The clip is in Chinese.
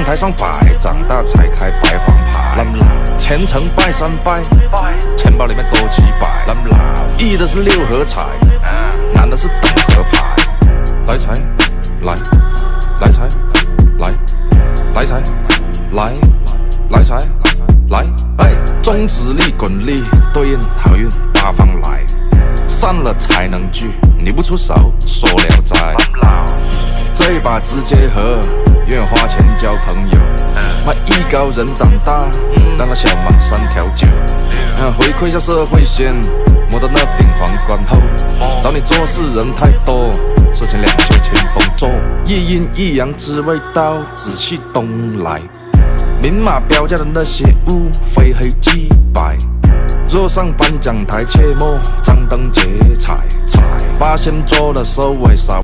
台上摆，长大才开白黄牌。前程拜三拜，钱包里面多几百。易的是六合彩，难的是等合牌。来财，来，来财，来，来财，来，来财，来。中指力滚力，对应好运八方来。散了才能聚，你不出手，说聊斋。这把直接和，愿花钱交朋友。卖艺高人胆大，让他小忙3条酒。回馈下社会先，摸到那顶皇冠后。找你做事人太多，事情两就清风做。一阴一阳之谓道，紫气东来。明码标价的那些物，非黑即白。若上颁奖台，切莫张灯结彩。八仙桌的收尾少。